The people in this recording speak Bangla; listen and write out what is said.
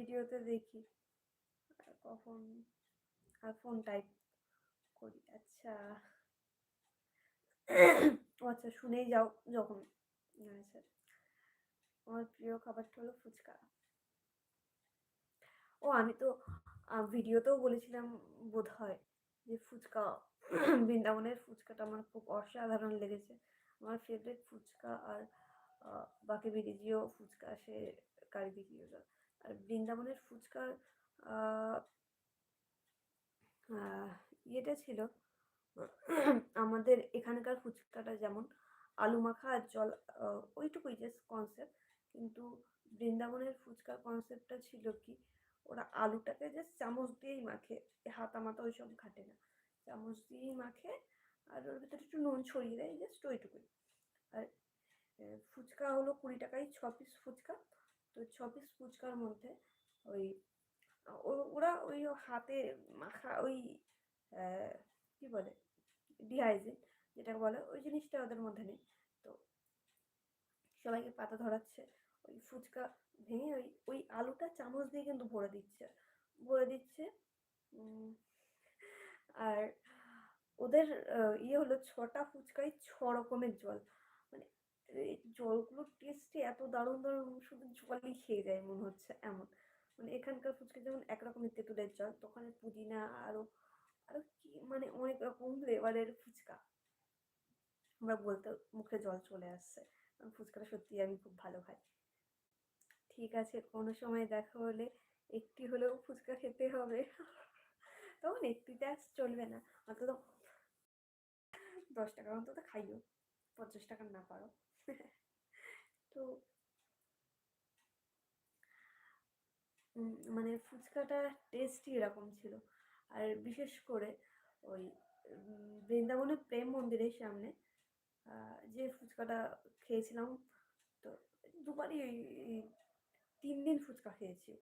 ভিডিওতে দেখি কখন, আর ফোন টাইপ করি। আচ্ছা ও আচ্ছা, শুনেই যাও যখন। আচ্ছা, আমার প্রিয় খাবারটা হলো ফুচকা। ও আমি তো ভিডিওতেও বলেছিলাম বোধহয় যে ফুচকা বৃন্দাবনের ফুচকাটা আমার খুব অসাধারণ লেগেছে। আমার ফেভারিট ফুচকা। আর বাকি বিরিজিও ফুচকা, সে কারি বিরিজিওটা। আর বৃন্দাবনের ফুচকার আহ, আহ, ইয়েটা ছিল আমাদের এখানকার ফুচকাটা যেমন আলু মাখা আর জল, ওইটুকুই জাস্ট কনসেপ্ট। কিন্তু বৃন্দাবনের ফুচকার কনসেপ্টটা ছিল কি, ওরা আলুটাকে জাস্ট চামচ দিয়েই মাখে, হাতা মাতা ওইসব ঘাটে না, চামচ দিয়েই মাখে। আর ওর ভিতরে একটু নুন ছড়িয়ে দেয়, জাস্ট ওইটুকুই। আর ফুচকা হলো 20 টাকায় 6 পিস ফুচকা। তো 6 পিস ফুচকার মধ্যে ওই ওরা ওই হাতে মাখা ওই কি বলে, ডিহাইজিন যেটাকে বলে, ওই জিনিসটা ওদের মধ্যে নেই। তো সবাইকে পাতা ধরাচ্ছে, ওই ফুচকা ভেঙে ওই ওই আলুটা চামচ দিয়ে কিন্তু ভরে দিচ্ছে। উম, আর ওদের ইয়ে হলো 6টা ফুচকায় 6 রকমের জল। মানে এই জলগুলোর টেস্টে এত দারুণ দারুণ, শুধু জলই খেয়ে যায় মনে হচ্ছে এমন। মানে এখানকার ফুচকা যেমন একরকমের তেঁতুলের জল, তো ওখানে পুদিনা আরো আরো কি মানে অনেক রকম ফ্লেভারের ফুচকা। আমরা বলতে মুখে জল চলে আসছে, কারণ ফুচকাটা সত্যি আমি খুব ভালো খাই। ঠিক আছে, কোনো সময় দেখা হলে একটি হলেও ফুচকা খেতে হবে। তখন একটিতে আর চলবে না, অন্তত 10 টাকার অন্তত খাইও, 50 টাকার না পারো। তো মানে ফুচকাটার টেস্টই এরকম ছিল। আর বিশেষ করে ওই বৃন্দাবনের প্রেম মন্দিরের সামনে যে ফুচকাটা খেয়েছিলাম, তো দুবারই ওই 3 দিন ফুচকা খেয়েছি।